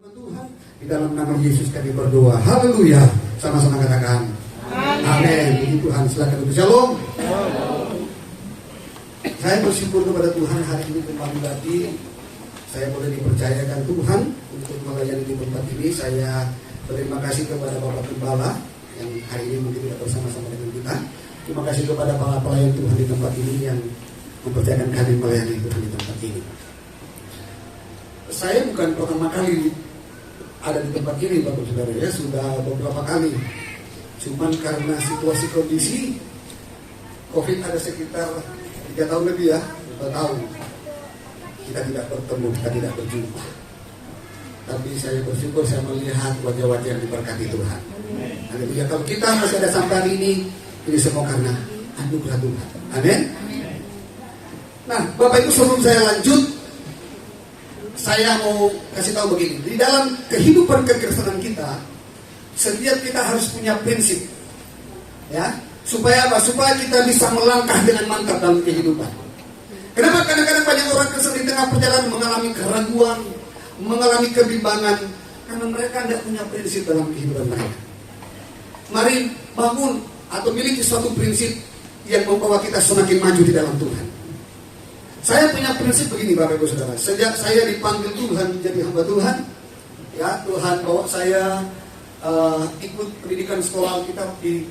Tuhan, di dalam nama Yesus kami berdoa. Haleluya. Sama-sama katakan amin. Puji Tuhan. Silakan duduk. Shalom. Saya bersyukur kepada Tuhan hari ini kembali lagi saya boleh dipercayakan Tuhan untuk melayani di tempat ini. Saya berterima kasih kepada Bapak Gembala yang hari ini mungkin tidak bersama-sama dengan kita. Terima kasih kepada para pelayan Tuhan di tempat ini yang mempercayakan kami melayani Tuhan di tempat ini. Saya bukan pertama kali ada di tempat ini, Bapak Saudara, ya, sudah beberapa kali. Cuman karena situasi kondisi COVID ada sekitar 3 tahun lebih, ya, 2 tahun. Kita tidak bertemu, kita tidak berjumpa. Tapi saya bersyukur saya melihat wajah-wajah yang diberkati Tuhan. Haleluya. Kalau kita masih ada sampai hari ini semua karena anugerah Tuhan. Amin. Nah, Bapak Ibu, sebelum saya lanjut, saya mau kasih tahu begini. Di dalam kehidupan kekristenan kita, setiap kita harus punya prinsip, ya, supaya apa? Supaya kita bisa melangkah dengan mantap dalam kehidupan. Kenapa kadang-kadang banyak orang Kristen di tengah perjalanan mengalami keraguan, mengalami kebimbangan, karena mereka tidak punya prinsip dalam kehidupan mereka. Mari bangun atau miliki suatu prinsip yang membawa kita semakin maju di dalam Tuhan. Saya punya prinsip begini, Bapak Ibu Saudara. Sejak saya dipanggil Tuhan menjadi hamba Tuhan, ya, Tuhan bawa saya ikut pendidikan sekolah Alkitab di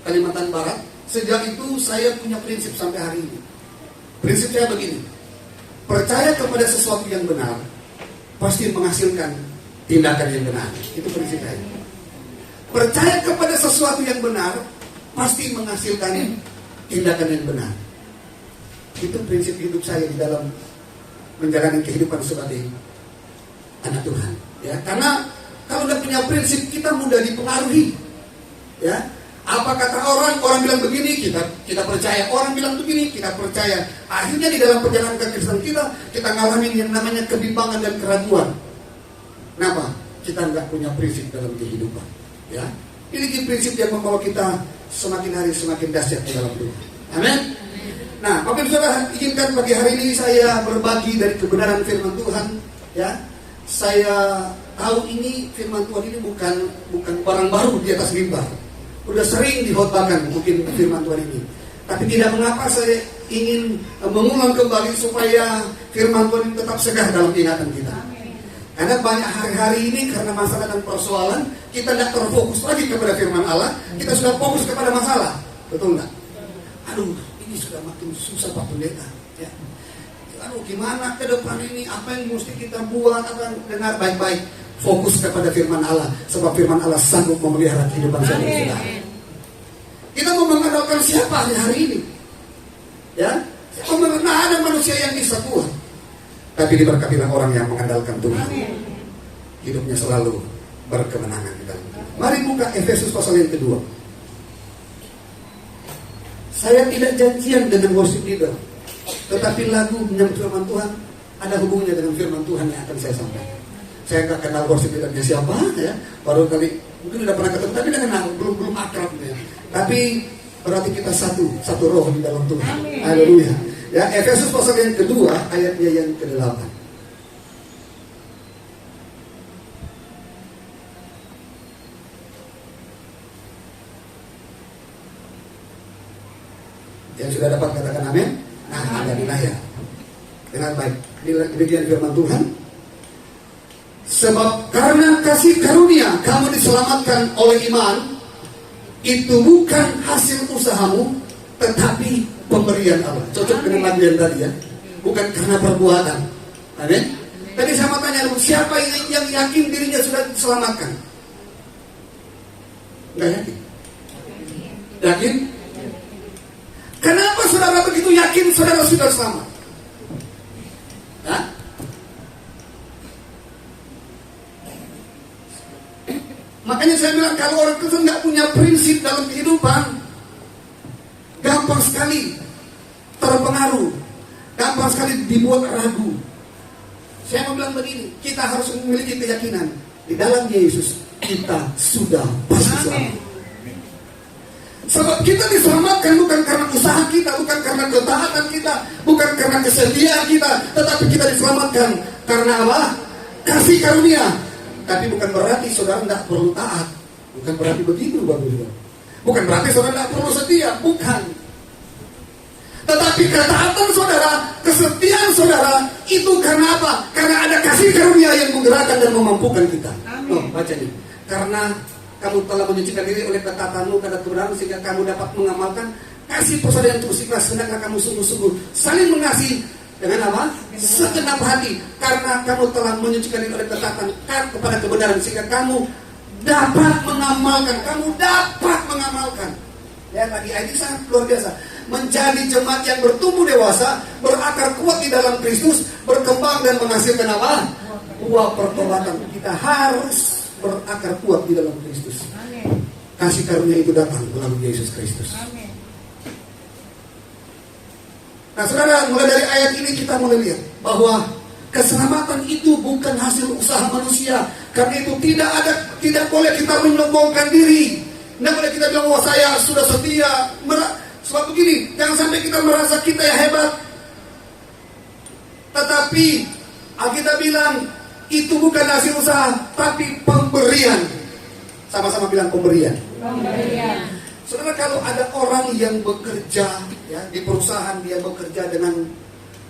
Kalimantan Barat. Sejak itu saya punya prinsip sampai hari ini. Prinsip saya begini: percaya kepada sesuatu yang benar pasti menghasilkan tindakan yang benar. Itu prinsip saya. Percaya kepada sesuatu yang benar pasti menghasilkan tindakan yang benar. Itu prinsip hidup saya di dalam menjalani kehidupan sebagai anak Tuhan, ya. Karena kalau tidak punya prinsip, kita mudah dipengaruhi, ya. Apa kata orang bilang begini, kita percaya. Orang bilang begini, kita percaya. Akhirnya di dalam perjalanan kekristenan kita ngalamin yang namanya kebimbangan dan keraguan. Kenapa? Kita nggak punya prinsip dalam kehidupan, ya. Ini prinsip yang membawa kita semakin hari semakin dahsyat di dalam Tuhan. Amin. Nah, Bapak Ibu Saudara, izinkan pagi hari ini saya berbagi dari kebenaran firman Tuhan, ya. Saya tahu ini firman Tuhan ini bukan barang baru di atas mimbar. Udah sering dihotbahkan mungkin firman Tuhan ini. Tapi tidak mengapa saya ingin mengulang kembali supaya firman Tuhan ini tetap segar dalam ingatan kita. Karena banyak hari-hari ini karena masalah dan persoalan, kita tidak terfokus lagi kepada firman Allah, kita sudah fokus kepada masalah. Betul nggak? Aduh, ini sudah makin susah Pak Pendeta, ya. Lalu gimana ke depan ini? Apa yang mesti kita buat? Apa yang dengar baik-baik? Fokus kepada firman Allah, sebab firman Allah sanggup memelihara kehidupan saya dan saudara. Kita mau mengandalkan siapa hari ini? Ya, nah, ada manusia yang bisa kuat, tapi diberkatilah orang yang mengandalkan Tuhan. Hidupnya selalu berkemenangan di dalam Tuhan. Mari buka Efesus pasal yang kedua. Saya tidak janjian dengan worship leader, tetapi lagu menyambut firman Tuhan ada hubungannya dengan firman Tuhan yang akan saya sampaikan. Saya nggak kenal worship leadernya siapa, ya. Baru kali mungkin udah pernah ketemu, tapi tidak kenal, belum akrab, ya. Tapi berarti kita satu roh di dalam Tuhan. Haleluya. Ya, Efesus pasal yang kedua ayatnya yang ke-8. Yang sudah dapat katakan amin. Nah, ada di layar. Dengan baik. Demikian firman Tuhan. Sebab karena kasih karunia kamu diselamatkan oleh iman, itu bukan hasil usahamu, tetapi pemberian Allah. Cocok dengan lagu yang tadi, ya. Bukan karena perbuatan. Amin. Tadi saya mau tanya, siapa yang yakin dirinya sudah diselamatkan? Enggak yakin? Yakin? Kenapa saudara begitu yakin saudara sudah selamat? Hah? Makanya saya bilang kalau orang Kristen nggak punya prinsip dalam kehidupan, gampang sekali terpengaruh, gampang sekali dibuat ragu. Saya mau bilang begini, kita harus memiliki keyakinan di dalam Yesus kita sudah pasti selamat. Sebab kita diselamatkan bukan karena usaha kita, bukan karena ketaatan kita, bukan karena kesetiaan kita, tetapi kita diselamatkan karena apa? Kasih karunia. Tapi bukan berarti saudara tidak perlu taat. Bukan berarti begitu, Bapak Ibu. Bukan berarti saudara tidak perlu setia. Bukan. Tetapi ketaatan saudara, kesetiaan saudara, itu karena apa? Karena ada kasih karunia yang menggerakkan dan memampukan kita. Oh, baca nih. Karena kamu telah menyucikan diri oleh ketaatanmu karena kebenaran, sehingga kamu dapat mengamalkan kasih persaudaraan yang tulus ikhlas, hendaklah kamu sungguh-sungguh saling mengasihi dengan apa? Segenap hati, karena kamu telah menyucikan diri oleh ketaatan kepada kebenaran, sehingga kamu dapat mengamalkan. Ya, lagi ini sangat luar biasa. Menjadi jemaat yang bertumbuh dewasa, berakar kuat di dalam Kristus, berkembang dan menghasilkan apa? Buah pertobatan. Kita harus berakar kuat di dalam Kristus. Kasih karunia itu datang melalui Yesus Kristus. Nah, saudara, mulai dari ayat ini kita mulai lihat bahwa keselamatan itu bukan hasil usaha manusia. Karena itu tidak boleh kita menyombongkan diri. Tidak boleh kita bilang, wah saya sudah setia. Sebab begini, jangan sampai kita merasa kita yang hebat. Tetapi Alkitab bilang itu bukan hasil usaha, tapi pemberian. Sama-sama bilang pemberian. Saudara, kalau ada orang yang bekerja ya, di perusahaan, dia bekerja dengan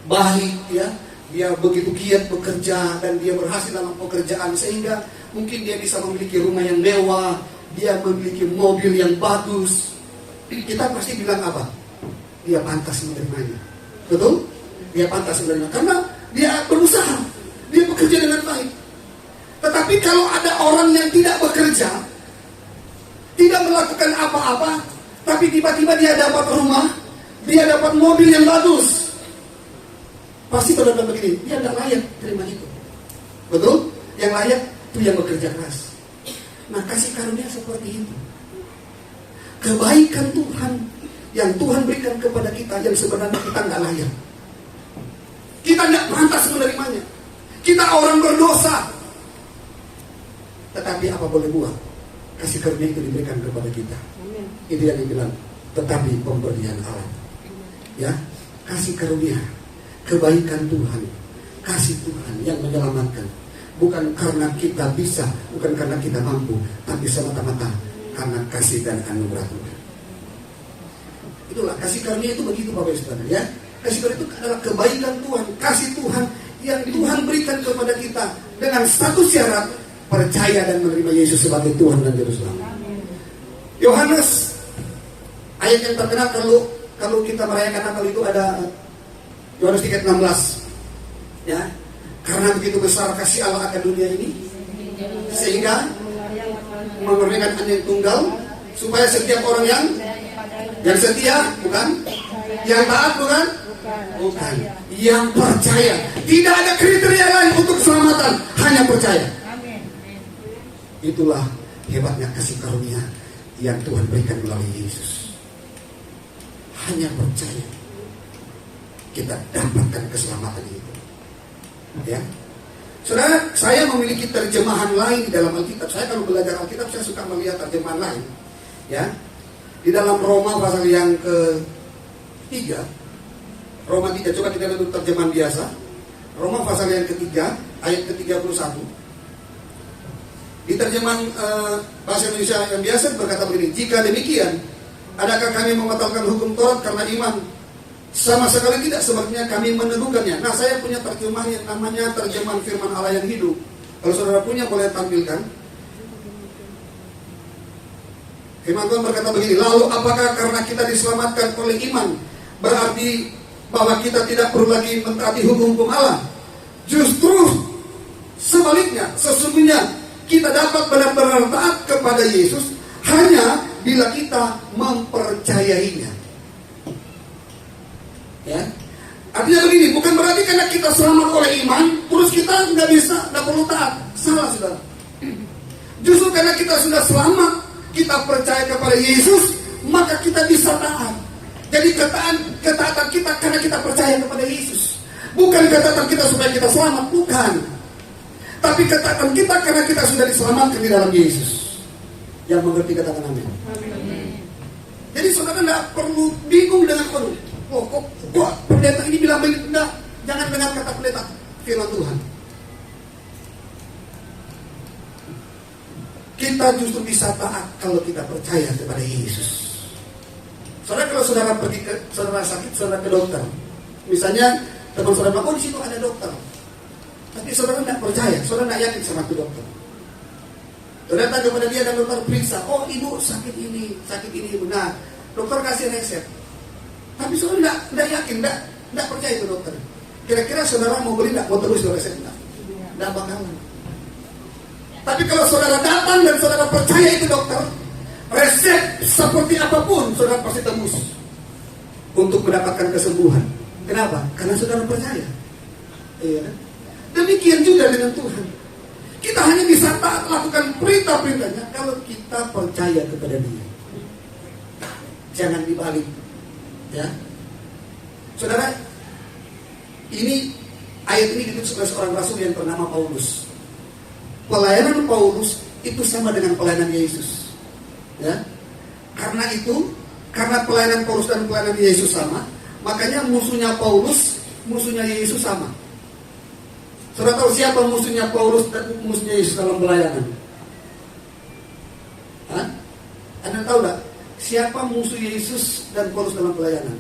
baik, ya, dia begitu giat bekerja dan dia berhasil dalam pekerjaan sehingga mungkin dia bisa memiliki rumah yang mewah, dia memiliki mobil yang bagus. Kita pasti bilang apa? Dia pantas menerimanya. Betul? Dia pantas menerima karena dia berusaha, dia bekerja dengan baik. Tetapi kalau ada orang yang tidak bekerja, tidak melakukan apa-apa, tapi tiba-tiba dia dapat rumah, dia dapat mobil yang bagus, pasti saudara begini, dia tidak layak terima itu. Betul? Yang layak itu yang bekerja keras. Nah, kasih karunia seperti itu, kebaikan Tuhan yang Tuhan berikan kepada kita, yang sebenarnya kita nggak layak, kita nggak pantas menerimanya, kita orang berdosa. Tetapi apa boleh buat, kasih karunia itu diberikan kepada kita. Itu yang dibilang, tetapi pemberian Allah. Ya, kasih karunia, kebaikan Tuhan, kasih Tuhan yang menyelamatkan. Bukan karena kita bisa, bukan karena kita mampu, tapi semata-mata karena kasih dan anugerah Tuhan. Itulah kasih karunia itu begitu Bapak Ibu Saudara, ya. Kasih karunia itu adalah kebaikan Tuhan, kasih Tuhan yang Tuhan berikan kepada kita dengan satu syarat, percaya dan menerima Yesus sebagai Tuhan dan Juru Selamat. Yohanes, ayat yang terkenal kalau kita merayakan Natal itu ada Yohanes 3:16. Ya, karena begitu besar kasih Allah akan dunia ini, sehingga memberikan Anak yang tunggal, supaya setiap orang yang setia, bukan, yang taat, bukan, yang percaya. Tidak ada kriteria lain untuk keselamatan, hanya percaya. Itulah hebatnya kasih karunia yang Tuhan berikan melalui Yesus. Hanya percaya kita dapatkan keselamatan itu. Ya, saudara, saya memiliki terjemahan lain di dalam Alkitab. Saya kalau belajar Alkitab saya suka melihat terjemahan lain. Ya, di dalam Roma pasal yang ke-3, Roma 3, coba kita lihat terjemahan biasa. Roma pasal yang ke-3 ayat ke-31. Di terjemahan bahasa Indonesia yang biasa berkata begini, jika demikian, adakah kami membatalkan hukum Taurat karena iman? Sama sekali tidak, sebabnya kami meneguhkannya. Nah, saya punya terjemahan yang namanya terjemahan firman Allah yang hidup. Kalau saudara punya boleh tampilkan. Firman Tuhan berkata begini, lalu apakah karena kita diselamatkan oleh iman berarti bahwa kita tidak perlu lagi mentaati hukum-hukum Allah? Justru sebaliknya, sesungguhnya kita dapat benar-benar taat kepada Yesus hanya bila kita mempercayainya. Ya, artinya begini, bukan berarti karena kita selamat oleh iman terus kita nggak perlu taat. Salah, saudara. Justru karena kita sudah selamat, kita percaya kepada Yesus, maka kita bisa taat. Jadi ketaatan kita karena kita percaya kepada Yesus. Bukan ketaatan kita supaya kita selamat, bukan. Tapi katakan kita karena kita sudah diselamatkan di dalam Yesus. Yang mengerti katakan amin. Jadi saudara tidak perlu bingung dengan kok pendeta ini bilang begini. Tidak, jangan dengar kata pendeta, firman Tuhan. Kita justru bisa taat kalau kita percaya kepada Yesus. Soalnya kalau saudara pergi ke saudara sakit, saudara ke dokter. Misalnya teman saudara bilang, oh di situ ada dokter. Tapi saudara tidak percaya, saudara tidak yakin sama itu dokter. Saudara datang kepada dia dan dokter periksa, oh ibu sakit ini ibu. Nah, dokter kasih resep. Tapi saudara tidak yakin, tidak percaya itu dokter. Kira-kira saudara mau beli tidak, mau terus resep tidak? Tidak bakalan. Tapi kalau saudara datang dan saudara percaya itu dokter, resep seperti apapun saudara pasti tembus untuk mendapatkan kesembuhan. Kenapa? Karena saudara percaya. Iya. Demikian juga dengan Tuhan. Kita hanya bisa taat lakukan perintah-perintahnya kalau kita percaya kepada Dia. Jangan dibalik. Ya. Saudara, ini ayat ini ditulis oleh seorang rasul yang bernama Paulus. Pelayanan Paulus itu sama dengan pelayanan Yesus. Ya. Karena pelayanan Paulus dan pelayanan Yesus sama, makanya musuhnya Paulus, musuhnya Yesus sama. Saudara tahu siapa musuhnya Paulus dan musuhnya Yesus dalam pelayanan? Hah? Anda tahu tak siapa musuh Yesus dan Paulus dalam pelayanan?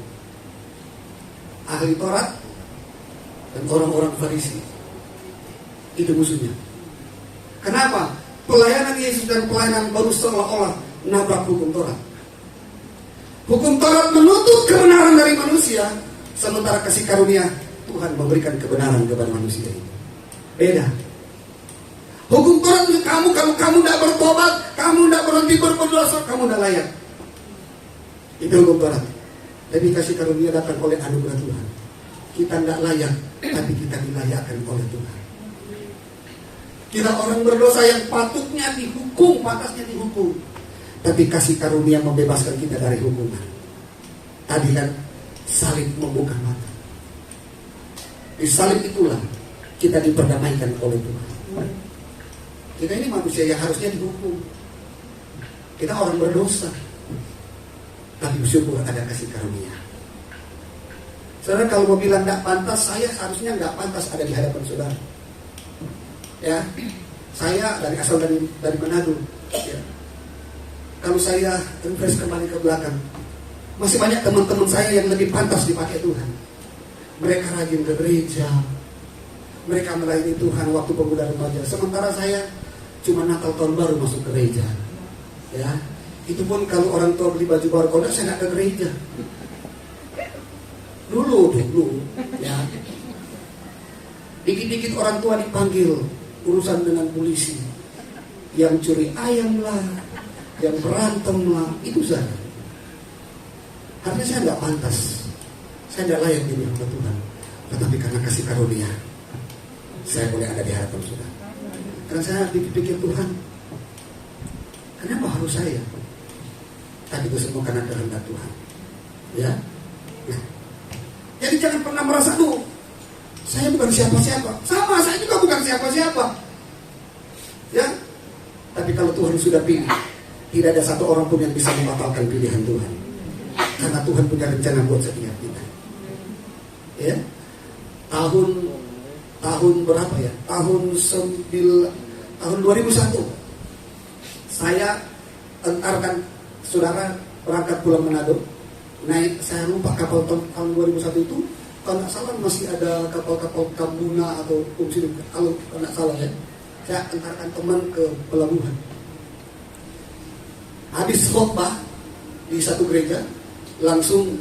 Ahli Taurat dan orang-orang Farisi. Itu musuhnya. Kenapa? Pelayanan Yesus dan pelayanan Paulus seolah-olah nabrak hukum Taurat. Hukum Taurat menuntut kebenaran dari manusia, sementara kasih karunia Tuhan memberikan kebenaran kepada manusia ini. Beda. Hukum Taurat kamu kalau kamu tidak bertobat, kamu tidak berhenti berdosa, kamu tidak layak. Itu hukum Taurat. Tapi kasih karunia datang oleh anugerah Tuhan. Kita tidak layak, tapi kita dilayakkan oleh Tuhan. Kita orang berdosa yang patutnya dihukum, pantasnya dihukum. Tapi kasih karunia membebaskan kita dari hukuman. Tadi kan salib membuka mata. Di salib itulah kita diperdamaikan oleh Tuhan. Kita ini manusia yang harusnya dihukum. Kita orang berdosa. Tapi bersyukur ada kasih karunia. Saudara kalau mau bilang tidak pantas, saya harusnya tidak pantas ada di hadapan saudara. Ya, saya asal dari Manado. Ya. Kalau saya refresh kembali ke belakang, masih banyak teman-teman saya yang lebih pantas dipakai Tuhan. Mereka rajin ke gereja, mereka melayani Tuhan waktu pemuda remaja. Sementara saya cuma Natal tahun baru masuk gereja. Ya, itu pun kalau orang tua beli baju baru, kalau saya nggak ke gereja. Dulu, ya. Dikit-dikit orang tua dipanggil urusan dengan polisi, yang curi ayam lah, yang berantem lah, itu saja. Artinya saya nggak pantas, saya tidak layak di hadapan Tuhan. Tetapi karena kasih karunia, saya boleh ada di hadapan Tuhan. Karena saya pikir Tuhan, kenapa harus saya? Tapi itu semua karena kehendak Tuhan. Ya. Nah. Jadi jangan pernah merasa tuh, saya bukan siapa-siapa. Sama, saya juga bukan siapa-siapa. Ya. Tapi kalau Tuhan sudah pilih, tidak ada satu orang pun yang bisa membatalkan pilihan Tuhan. Karena Tuhan punya rencana buat setiap kita. Ya. Tahun berapa ya? Tahun 2001. Saya entarkan saudara berangkat pulang Manado. Naik, saya lupa kapal tahun 2001 itu, kalau nggak salah masih ada kapal-kapal Kambuna atau Umsir, kalau nggak salah ya. Saya antarkan teman ke pelabuhan. Habis khotbah di satu gereja, langsung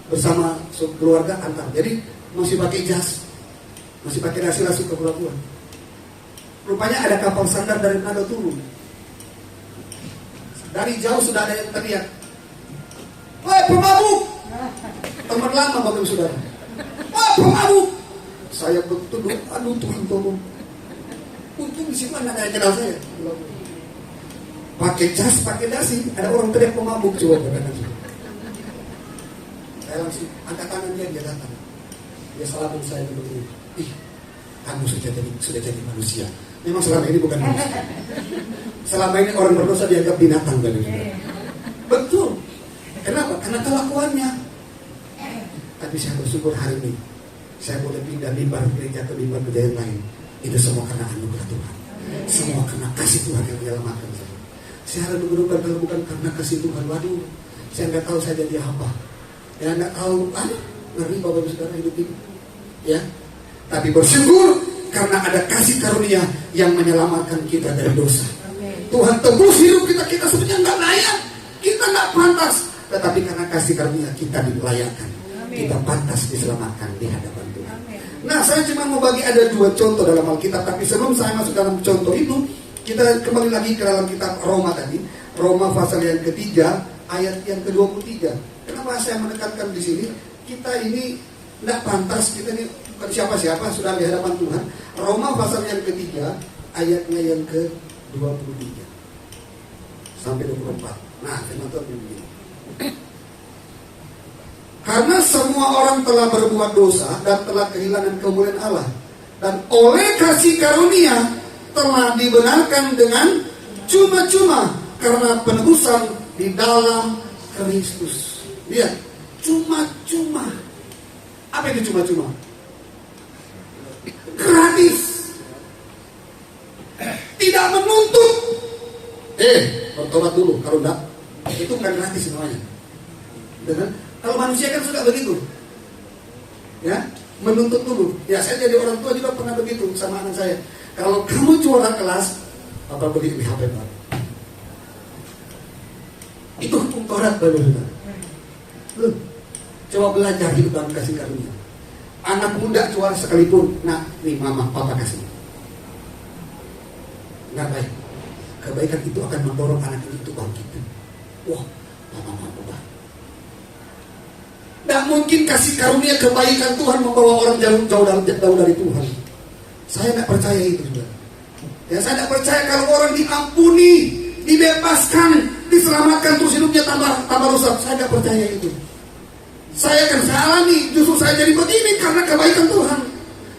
bersama keluarga antar. Jadi masih pakai jas, masih pakai rasi-rasi ke pelabuhan. Rupanya ada kapal sandar dari Manado turun. Dari jauh sudah ada yang teriak, "Woi pemabuk!" Teman lama bapak saudara. "Woi pemabuk!" Saya betul, aduh Tuhan tolong. Untung di situ ada yang kenal saya. Pakai jas, pakai dasi, ada orang teriak pemabuk coba benar. Saya langsung angkat tangan dia datang. Dia salamin saya begini. "Ih, kamu sudah jadi manusia." Memang selama ini bukan manusia. Selama ini orang berdosa dianggap binatang dari saudara. Betul. Kenapa? Karena kelakuannya. Tapi saya bersyukur hari ini saya boleh pindah mimbar gereja ke mimbar gereja yang lain. Itu semua karena anugerah Tuhan. Semua karena kasih Tuhan yang menyelamatkan saya. Saya redung-redungkan kalau bukan karena kasih Tuhan, waduh, saya nggak tahu saya jadi apa. Ya nggak tahu, ngeri Bapak Ibu Saudara hidup ini. Ya, tapi bersyukur karena ada kasih karunia yang menyelamatkan kita dari dosa. Tuhan tebus hidup kita sebenarnya nggak layak, kita nggak pantas, tetapi karena kasih karunia kita dimuliakan, kita pantas diselamatkan di hadapan Tuhan. Nah, saya cuma mau bagi ada 2 contoh dalam Alkitab, tapi sebelum saya masuk dalam contoh itu, kita kembali lagi ke dalam kitab Roma tadi, Roma pasal yang ketiga, ayat yang ke-23. Kenapa saya menekankan di sini? Kita ini tidak pantas, kita ini bukan siapa-siapa, sudah di hadapan Tuhan. Roma pasal yang ketiga, ayatnya yang ke-23 sampai 24. Nah, firman Tuhan begini. Karena semua orang telah berbuat dosa dan telah kehilangan kemuliaan Allah, dan oleh kasih karunia telah dibenarkan dengan cuma-cuma karena penebusan di dalam Kristus. Lihat, cuma-cuma. Apa itu cuma-cuma? Gratis. Tidak menuntut. Bertobat dulu, kalau enggak, itu bukan gratis semuanya. Dengan kalau manusia kan sudah begitu, ya, menuntut dulu. Ya, saya jadi orang tua juga pernah begitu sama anak saya. Kalau kamu juara kelas, Papa beli HP baru. Itu hukum Taurat, Bapak Saudara. Coba belajar hidup dalam kasih karunia. Anak muda juara sekalipun, nah, nih mama, papa kasih. Nggak baik. Kebaikan itu akan mendorong anak ini untuk bangkit. Wah, mama mampu banget. Nggak mungkin kasih karunia kebaikan Tuhan membawa orang jauh dari Tuhan. Saya nggak percaya itu, saudara. Ya, saya nggak percaya kalau orang diampuni, dibebaskan, diselamatkan terus hidupnya tambah rusak. Saya nggak percaya itu. Saya akan alami, justru saya jadi begini karena kebaikan Tuhan,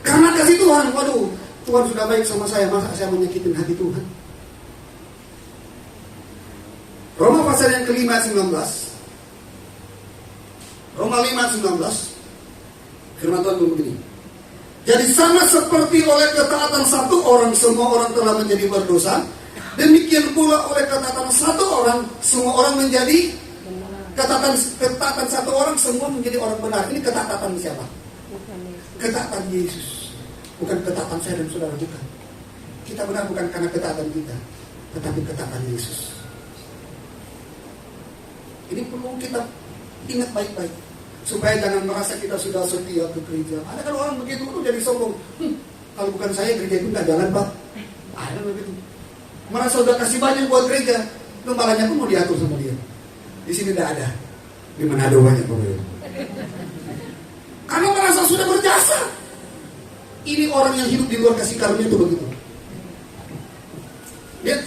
karena kasih Tuhan. Waduh, Tuhan sudah baik sama saya, masa saya menyakitin hati Tuhan? Roma pasal yang ke-5:19. Roma 5:19. Firman Tuhan begini. Jadi sama seperti oleh ketaatan satu orang semua orang telah menjadi berdosa, demikian pula oleh ketaatan satu orang semua orang menjadi ketaatan satu orang semua menjadi orang benar. Ini ketaatan siapa? Ketaatan Yesus. Bukan ketaatan saya dan saudara, bukan. Kita benar bukan karena ketaatan kita, tetapi ketaatan Yesus. Ini perlu kita ingat baik-baik, supaya jangan merasa kita sudah setia ke gereja. Ada kalau orang begitu tuh jadi sombong. Kalau bukan saya gereja itu nggak jalan, Pak. Ada begitu. Merasa udah kasih banyak buat gereja, gembalanya pun mau diatur sama dia. Di sini tidak ada. Di Manado banyak pokoknya. Karena merasa sudah berjasa. Ini orang yang hidup di luar kasih karunia itu begitu. Lihat,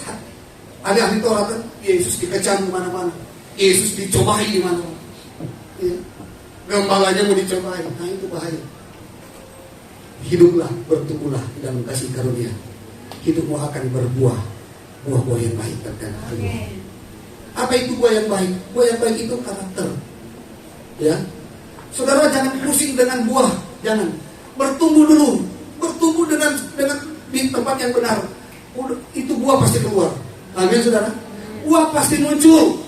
ada ahli Taurat, Yesus dikecam di mana-mana. Yesus dicobai di mana-mana. Ya. Gembalanya mau dicobai. Nah, itu bahaya. Hiduplah, bertumbuhlah di dalam kasih karunia. Hidupmu akan berbuah, buah-buah yang baik dan harum. Apa itu buah yang baik? Buah yang baik itu karakter. Ya, saudara jangan pusing dengan buah, jangan. Bertumbuh dulu, bertumbuh dengan di tempat yang benar. Itu buah pasti keluar. Amin, saudara. Buah pasti muncul.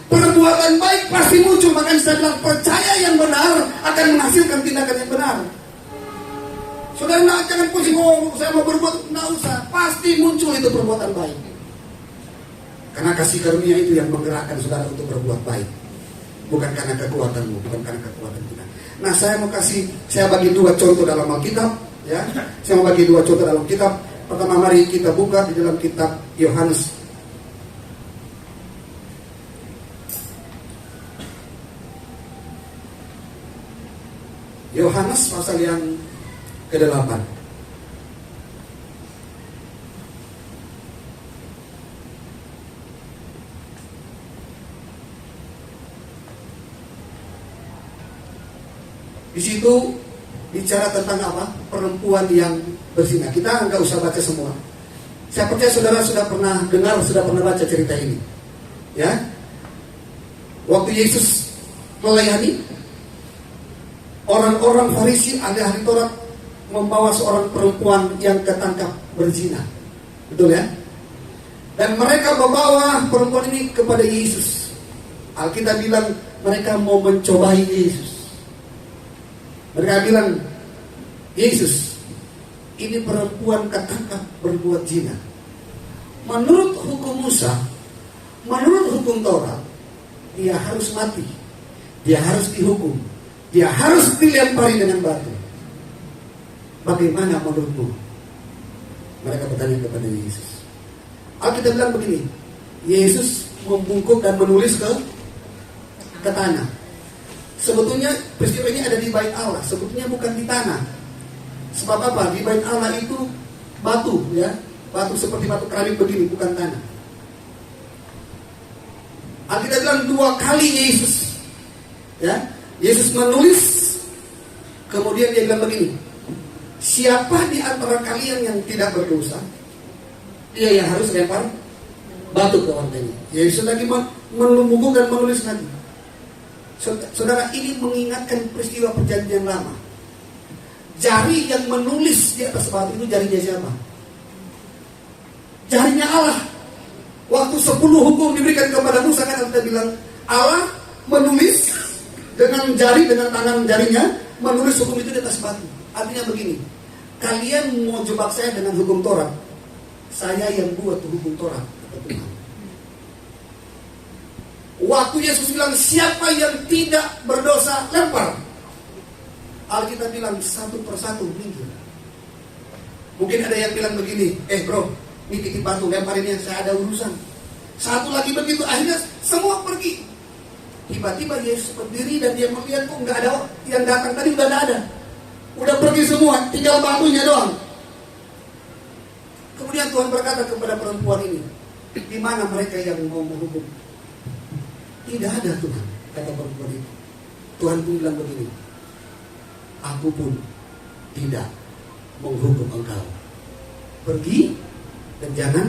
Perbuatan baik pasti muncul. Makanya saya bilang percaya yang benar akan menghasilkan tindakan yang benar. Saudara jangan pusing, saya mau berbuat, nggak usah. Pasti muncul itu perbuatan baik. Karena kasih karunia itu yang menggerakkan saudara untuk berbuat baik. Bukan karena kekuatanmu, bukan karena kekuatan kita. Nah, saya bagi 2 contoh dalam Alkitab, ya. Saya mau bagi 2 contoh dalam kitab. Pertama, mari kita buka di dalam kitab Yohanes. Yohanes pasal yang ke-8. Di situ bicara tentang apa? Perempuan yang berzina. Kita nggak usah baca semua. Saya percaya saudara sudah pernah dengar, sudah pernah baca cerita ini. Ya, waktu Yesus melayani, orang-orang Farisi, ahli Taurat membawa seorang perempuan yang ketangkap berzina. Betul ya? Dan mereka membawa perempuan ini kepada Yesus. Alkitab bilang mereka mau mencobai Yesus. Mereka bilang, Yesus, ini perempuan ketangkap berbuat zina. Menurut hukum Musa, menurut hukum Taurat, dia harus mati. Dia harus dihukum. Dia harus dilempari dengan batu. Bagaimana menurutmu? Mereka bertanya kepada Yesus. Alkitab bilang begini, Yesus membungkuk dan menulis ke tanah. Sebetulnya peristiwa ini ada di bait Allah, sebetulnya bukan di tanah. Sebab apa? Di bait Allah itu batu, ya, batu seperti batu keramik begini, bukan tanah. Alkitab bilang 2 kali Yesus, ya, Yesus menulis, kemudian dia bilang begini, siapa di antara kalian yang tidak berdosa? Dia yang harus lempar batu ke orang ini. Yesus lagi melumpuhkan dan menulis lagi. Saudara, ini mengingatkan peristiwa perjanjian lama. Jari yang menulis di atas batu itu jarinya siapa? Jarinya Allah. Waktu 10 hukum diberikan kepada Musa, kan kita bilang Allah menulis dengan jari, dengan tangan jarinya menulis hukum itu di atas batu. Artinya begini, kalian mau jebak saya dengan hukum Taurat, saya yang buat hukum Taurat. Waktu Yesus bilang siapa yang tidak berdosa lempar, Alkitab bilang satu persatu minggir. Mungkin ada yang bilang begini, bro, ini titip batu, lemparin yang saya ada urusan. Satu lagi begitu, akhirnya semua pergi. Tiba-tiba Yesus berdiri dan dia melihat kok nggak ada yang datang tadi, udah ada. Udah pergi semua, tinggal batunya doang. Kemudian Tuhan berkata kepada perempuan ini, di mana mereka yang mau menghukum? Tidak ada Tuhan, kata perempuan itu. Tuhan pun bilang begini, aku pun tidak menghukum engkau. Pergi dan jangan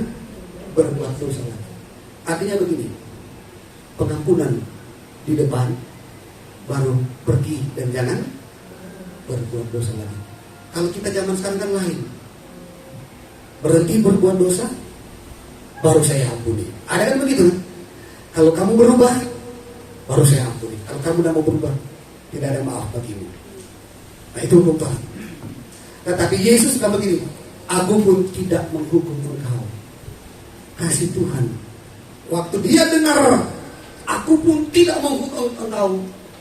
berbuat dosa lagi. Artinya begini, pengampunan di depan, baru pergi dan jangan berbuat dosa lagi. Kalau kita zaman sekarang kan lain. Berhenti berbuat dosa, baru saya ampuni. Ada kan begitu? Kalau kamu berubah, baru saya ampuni. Kalau kamu tidak mau berubah, tidak ada maaf bagimu. Nah, itu hukum Tuhan. Tetapi Yesus bilang begini, aku pun tidak menghukum engkau. Kasih Tuhan. Waktu dia dengar, aku pun tidak menghukum engkau.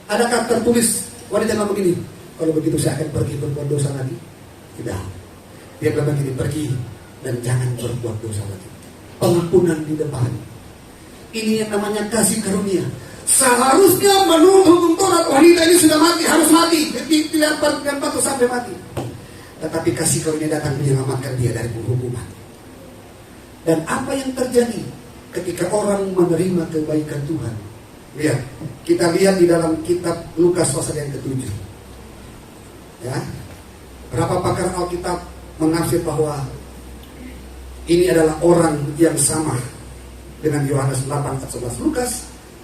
Adakah tertulis wanita bilang begini, kalau begitu saya akan pergi berbuat dosa lagi? Tidak. Dia bilang begini, pergi dan jangan berbuat dosa lagi. Pengampunan di depan. Ini yang namanya kasih karunia. Seharusnya menurut hukum Taurat wanita ini sudah mati, harus mati, dilempar dengan batu sampai mati. Tetapi kasih karunia datang menyelamatkan dia dari penghukuman. Dan apa yang terjadi ketika orang menerima kebaikan Tuhan? Lihat, kita lihat di dalam kitab Lukas pasal yang ke-7. Ya, berapa pakar Alkitab menafsir bahwa ini adalah orang yang sama dengan Yohanes 8 ayat 11. Lukas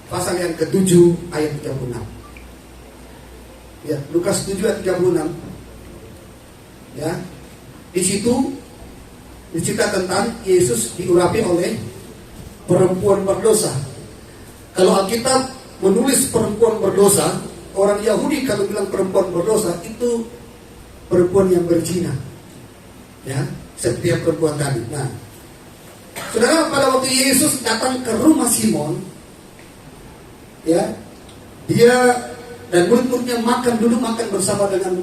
pasal yang ke-7 ayat 36. Ya, Lukas 7 ayat 36. Ya. Di situ diceritakan tentang Yesus diurapi oleh perempuan berdosa. Kalau Alkitab menulis perempuan berdosa, orang Yahudi kalau bilang perempuan berdosa itu perempuan yang berzina. Ya, setiap perempuan tadi. Nah, saudara, pada waktu Yesus datang ke rumah Simon, ya, dia dan murid-muridnya duduk makan bersama dengan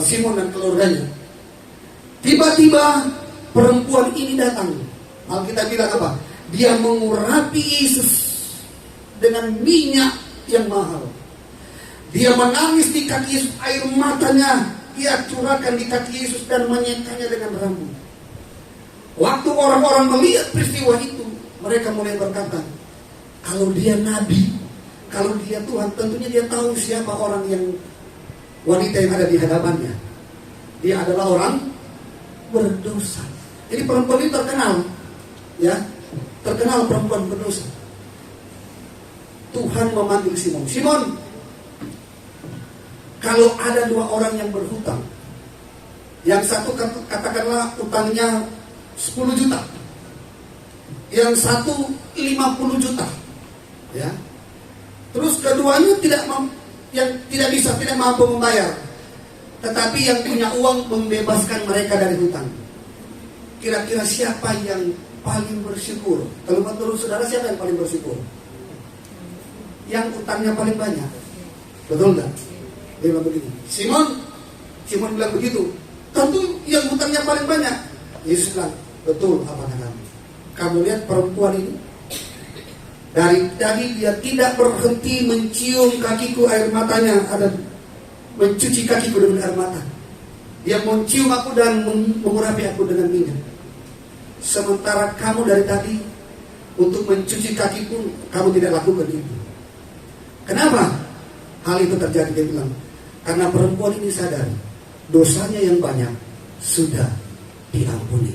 Simon dan keluarganya. Tiba-tiba perempuan ini datang. Alkitab bilang apa? Dia mengurapi Yesus dengan minyak yang mahal. Dia menangis di kaki Yesus, air matanya dia curahkan di kaki Yesus dan menyekanya dengan rambut. Waktu orang-orang melihat peristiwa itu, mereka mulai berkata, kalau dia nabi, kalau dia Tuhan, tentunya dia tahu siapa orang yang wanita yang ada di hadapannya. Dia adalah orang berdosa. Jadi perempuan ini terkenal, ya, terkenal perempuan berdosa. Tuhan memanggil Simon. Simon, kalau ada 2 orang yang berhutang, yang satu katakanlah utangnya 10 juta, yang satu 50 juta, ya. Terus keduanya yang tidak mampu membayar, tetapi yang punya uang membebaskan mereka dari hutang. Kira-kira siapa yang paling bersyukur? Kalau menurut saudara, siapa yang paling bersyukur? Yang utangnya paling banyak, betul nggak? Dia bilang begini, Simon bilang begitu. Tentu yang utangnya paling banyak. Yesus bilang, betul apa katamu? Kamu lihat perempuan ini, dari tadi dia tidak berhenti mencium kakiku, air matanya ada, mencuci kakiku dengan air mata. Dia mencium aku dan mengurapi aku dengan minyak. Sementara kamu dari tadi untuk mencuci kakiku, kamu tidak lakukan itu. Kenapa hal itu terjadi? Dia bilang, karena perempuan ini sadar dosanya yang banyak sudah diampuni.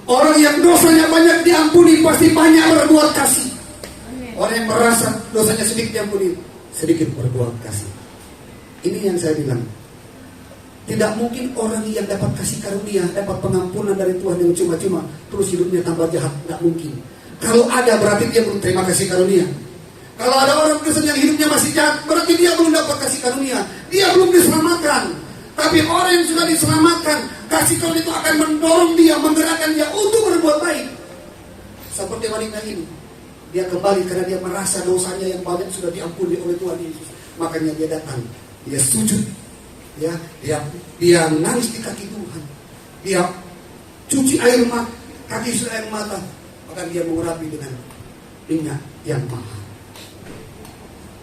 Orang yang dosanya banyak diampuni pasti banyak berbuat kasih. Orang yang merasa dosanya sedikit diampuni, sedikit berbuat kasih. Ini yang saya bilang, tidak mungkin orang yang dapat kasih karunia, dapat pengampunan dari Tuhan yang cuma-cuma, terus hidupnya tambah jahat. Tidak mungkin. Kalau ada, berarti dia belum terima kasih karunia. Kalau ada orang Kristen yang hidupnya masih jahat, berarti dia belum dapat kasih karunia. Dia belum diselamatkan. Tapi orang yang sudah diselamatkan, kasih karunia itu akan mendorong dia, menggerakkan dia untuk berbuat baik. Seperti wanita ini, dia kembali karena dia merasa dosanya yang banyak sudah diampuni oleh Tuhan Yesus. Makanya dia datang, dia sujud, ya, dia nangis di kaki Tuhan, dia cuci air mata, kaki sudah air mata, maka dia mengurapi dengan minyak yang mahal.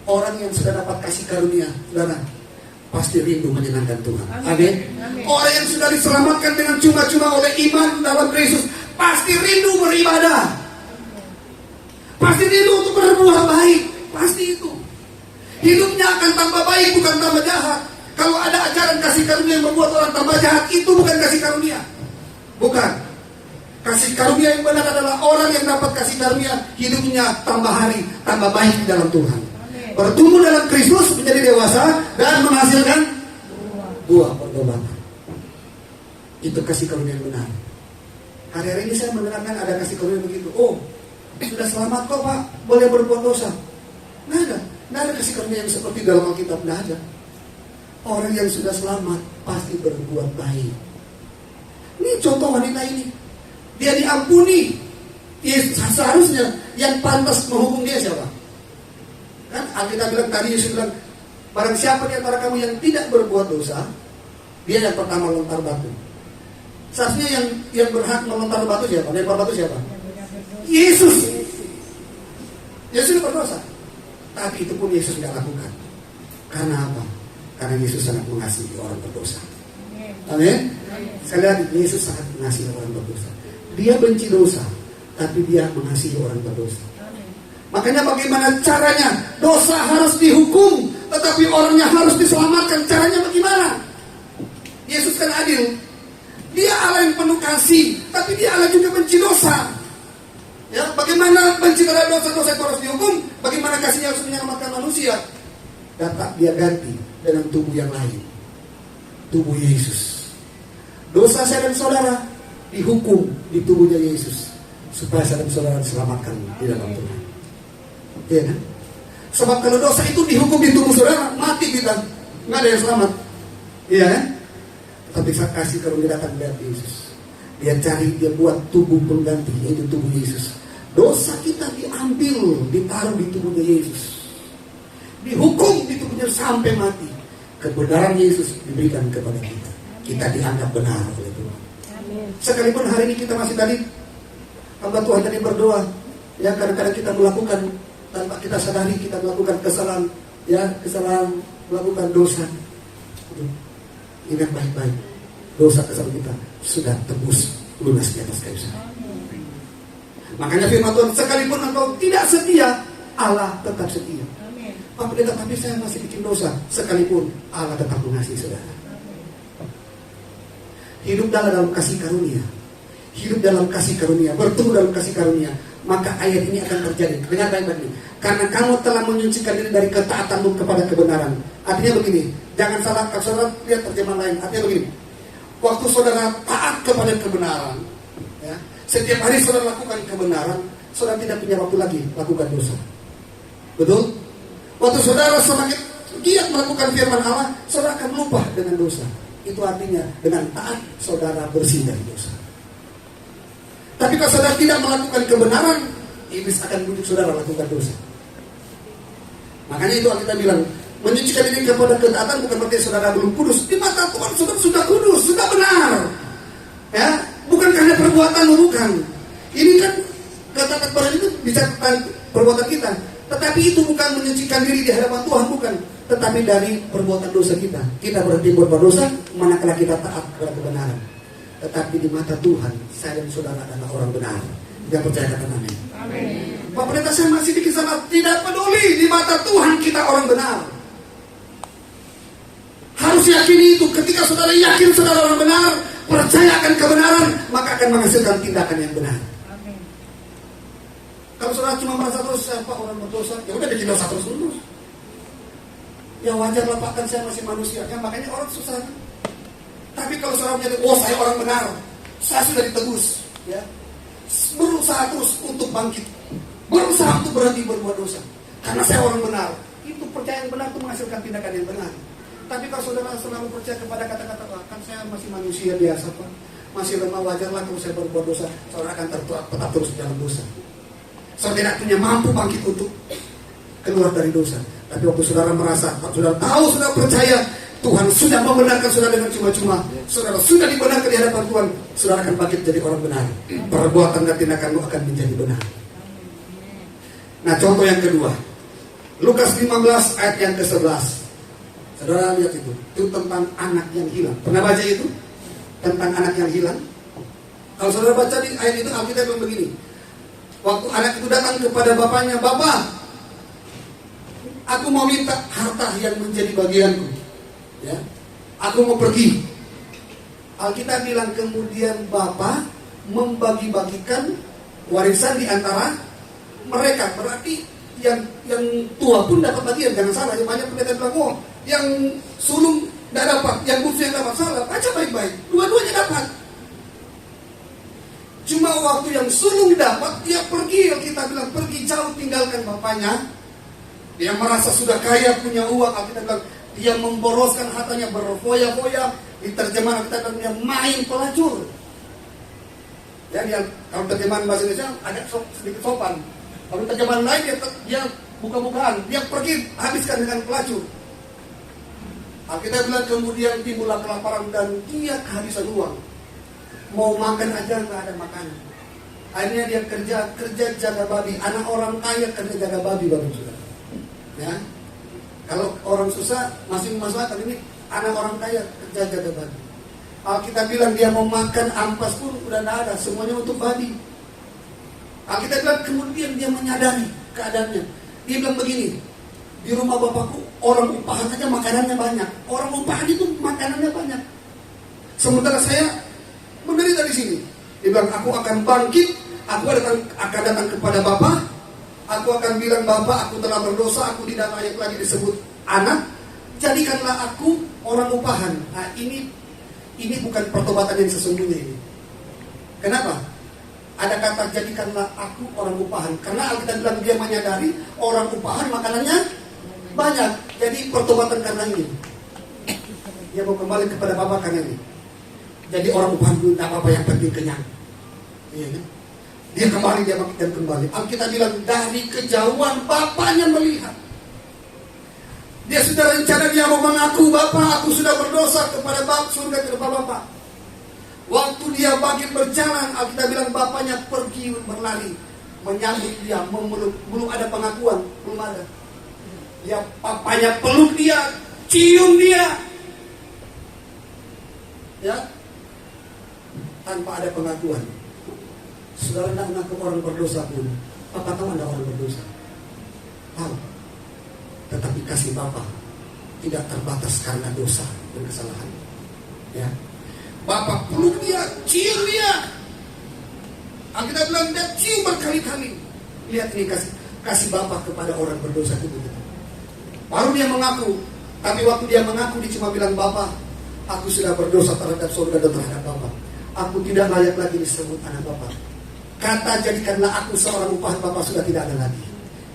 Orang yang sudah dapat kasih karunia, saudara, pasti rindu menyenangkan Tuhan. Amin. Orang yang sudah diselamatkan dengan cuma-cuma oleh iman dalam Kristus, pasti rindu beribadah, pasti rindu untuk berbuat baik, pasti itu. Hidupnya akan tambah baik, bukan tambah jahat. Kalau ada ajaran kasih karunia yang membuat orang tambah jahat, itu bukan kasih karunia. Bukan. Kasih karunia yang benar adalah orang yang dapat kasih karunia, hidupnya tambah hari, tambah baik di dalam Tuhan. Bertumbuh dalam Kristus, menjadi dewasa, dan menghasilkan buah pertobatan. Itu kasih karunia yang benar. Hari-hari ini saya mendengarkan ada kasih karunia begitu. Oh, sudah selamat kok Pak, boleh berbuat dosa. Nggak ada kasih karunia yang seperti dalam Alkitab, nggak ada. Orang yang sudah selamat pasti berbuat baik. Ini contoh wanita ini, dia diampuni. Seharusnya yang pantas menghukum dia siapa? Kan Alkitab bilang tadi, Yesus bilang, barang siapa di antara kamu yang tidak berbuat dosa, dia yang pertama melontar batu. Seharusnya yang berhak melontar batu siapa? Lempar batu siapa? Yesus. Yesus berdosa, tapi itu pun Yesus tidak lakukan. Karena apa? Karena Yesus sangat mengasihi orang berdosa. Amin. Sekali lagi, Yesus sangat mengasihi orang berdosa. Dia benci dosa, tapi dia mengasihi orang berdosa. Makanya bagaimana caranya? Dosa harus dihukum, tetapi orangnya harus diselamatkan. Caranya bagaimana? Yesus kan adil. Dia Allah yang penuh kasih, tapi dia Allah juga benci dosa. Ya, bagaimana benci terhadap dosa-dosa itu harus dihukum? Bagaimana kasihnya harus menyelamatkan manusia? Dia ganti dengan tubuh yang lain, tubuh Yesus. Dosa saya dan saudara dihukum di tubuhnya Yesus, supaya saya dan saudara diselamatkan di dalam Tuhan. Ya kan? Sebab kalau dosa itu dihukum di tubuh saudara, mati kita, nggak ada yang selamat. Iya kan? Tapi saat kasih karunia datang dari Yesus, dia cari, dia buat tubuh pengganti, yaitu tubuh Yesus. Dosa kita diambil, ditaruh di tubuhnya Yesus, dihukum di tubuhnya sampai mati. Kebenaran Yesus diberikan kepada kita. Kita dianggap benar oleh Tuhan. Sekalipun hari ini kita masih tadi, hamba Tuhan tadi berdoa, ya kadang-kadang kita melakukan tanpa kita sadari, kita melakukan kesalahan, ya kesalahan, melakukan dosa. Ingat baik-baik, dosa kesalahan kita sudah tebus lunas di atas kayu salib. Makanya firman Tuhan, sekalipun engkau tidak setia, Allah tetap setia. Pak Pendeta, tapi saya masih bikin dosa. Sekalipun Allah tetap mengasihi saudara. Hidup dalam kasih karunia, hidup dalam kasih karunia, bertumbuh dalam kasih karunia, maka ayat ini akan terjadi. Dengar baik-baik ini. Karena kamu telah menyucikan diri dari ketaatanmu kepada kebenaran. Artinya begini, jangan salah, kalau saudara lihat terjemahan lain. Artinya begini, waktu saudara taat kepada kebenaran, ya, Setiap hari saudara lakukan kebenaran, saudara tidak punya waktu lagi lakukan dosa. Betul? Waktu saudara semakin giat melakukan firman Allah, saudara akan lupa dengan dosa. Itu artinya dengan taat saudara bersih dari dosa. Tapi kalau saudara tidak melakukan kebenaran, iblis akan bujuk saudara lakukan dosa. Makanya itu kita bilang, menyucikan diri kepada ketaatan bukan berarti saudara belum kudus. Di mata Tuhan saudara sudah kudus, sudah benar. Ya, bukan karena perbuatan, bukan. Ini kan kata kepada itu bisa tentang perbuatan kita. Tetapi itu bukan menyucikan diri di hadapan Tuhan, bukan. Tetapi dari perbuatan dosa kita. Kita berhenti berbuat dosa, manakala kita taat kepada kebenaran. Tetapi di mata Tuhan, saya dan saudara adalah orang benar. Yang percaya kata amin. Pak Pendeta, saya masih bikin salah. Tidak peduli, di mata Tuhan kita orang benar. Harus yakini itu. Ketika saudara yakin saudara orang benar, percaya akan kebenaran, maka akan menghasilkan tindakan yang benar. Amin. Kalau saudara cuma merasa terus, saya Pak orang berdosa, ya udah bikin dosa terus. Ya wajar lah Pak, kan saya masih manusia. Ya makanya orang susah. Tapi kalau saudara menjadi, oh saya orang benar, saya sudah ditebus, ya, berusaha terus untuk bangkit, berusaha untuk berhenti berbuat dosa, karena saya orang benar. Itu percaya yang benar itu menghasilkan tindakan yang benar. Tapi kalau saudara selalu percaya kepada kata-kata, kan saya masih manusia biasa Pak, masih lemah, wajarlah kalau saya berbuat dosa, saudara akan tetap terus dalam dosa. Saudara tidak punya mampu bangkit untuk keluar dari dosa. Tapi waktu saudara merasa, saudara tahu, saudara percaya Tuhan sudah membenarkan saudara dengan cuma-cuma, saudara sudah dibenarkan di hadapan Tuhan, saudara akan bangkit jadi orang benar. Perbuatan dan tindakanmu akan menjadi benar. Nah, contoh yang kedua, Lukas 15 ayat yang ke-11. Saudara lihat itu tentang anak yang hilang. Pernah baca itu? Tentang anak yang hilang. Kalau saudara baca di ayat itu, Alkitab bilang begini. Waktu anak itu datang kepada bapaknya, Bapak, aku mau minta harta yang menjadi bagianku. Ya, aku mau pergi. Alkitab bilang kemudian Bapak membagi-bagikan warisan di antara mereka. Berarti yang tua pun dapat bagian, jangan salah. Yang banyak pendeta bilang, oh, yang sulung tidak dapat, yang bungsu yang dapat. Salah, baca baik-baik. Dua-duanya dapat. Cuma waktu yang sulung dapat, dia pergi. Alkitab bilang pergi jauh tinggalkan bapaknya. Dia merasa sudah kaya, punya uang. Alkitab bilang dia memboroskan hartanya, berfoya-foya. Di terjemahan kita bilang dia main pelacur. Ya, dia, kalau terjemahan bahasa Indonesia agak sedikit sopan. Kalau terjemahan lain dia buka-bukaan, dia pergi habiskan dengan pelacur. Alkitab bilang kemudian timbullah kelaparan dan dia kehabisan uang. Mau makan aja nggak ada makanan. Akhirnya dia kerja jaga babi. Anak orang kaya kerja jaga babi, bapak saudara. Ya, kalau orang susah masih masuk akal, ini anak orang kaya kerja jaga babi. Alkitab bilang dia mau makan ampas pun udah nggak ada, semuanya untuk babi. Alkitab bilang kemudian dia menyadari keadaannya. Dia bilang begini, di rumah bapakku orang upahan aja makanannya banyak. Orang upahan itu makanannya banyak. Sementara saya menderita di sini. Dia bilang aku akan bangkit, aku akan datang kepada Bapak. Aku akan bilang Bapak, aku telah berdosa, aku tidak layak lagi disebut anak. Jadikanlah aku orang upahan. Nah, ini bukan pertobatan yang sesungguhnya ini. Kenapa? Ada kata jadikanlah aku orang upahan. Karena Alkitab bilang dia menyadari orang upahan makanannya banyak. Jadi pertobatan karena ini. Dia mau kembali kepada Bapak karena ini. Jadi orang upahan pun tak apa-apa yang penting kenyang. Iya kan? Dia kembali, dia bangkit dan kembali. Alkitab bilang dari kejauhan bapaknya melihat. Dia sudah rencana, dia mau mengaku, Bapak, aku sudah berdosa kepada Bapak, surga kepada Bapak. Waktu dia bangkit berjalan, Alkitab bilang bapaknya pergi berlari, menyambut dia, memeluk. Belum ada pengakuan, belum ada. Ya, papanya peluk dia, cium dia. Ya, tanpa ada pengakuan. Saudara tidak mengaku orang berdosa pun, Papa tahu Anda orang berdosa. Tahu. Tetapi kasih Bapa tidak terbatas karena dosa dan kesalahan. Ya. Bapak peluk dia, cium dia. Alkitab bilang dia cium berkali-kali. Lihat ini kasih Bapa kepada orang berdosa itu begitu. Baru dia mengaku. Tapi waktu dia mengaku dia cuma bilang Bapak, aku sudah berdosa terhadap saudara dan terhadap Bapak. Aku tidak layak lagi disebut anak Bapak. Kata jadikanlah aku seorang upahan Bapa sudah tidak ada lagi.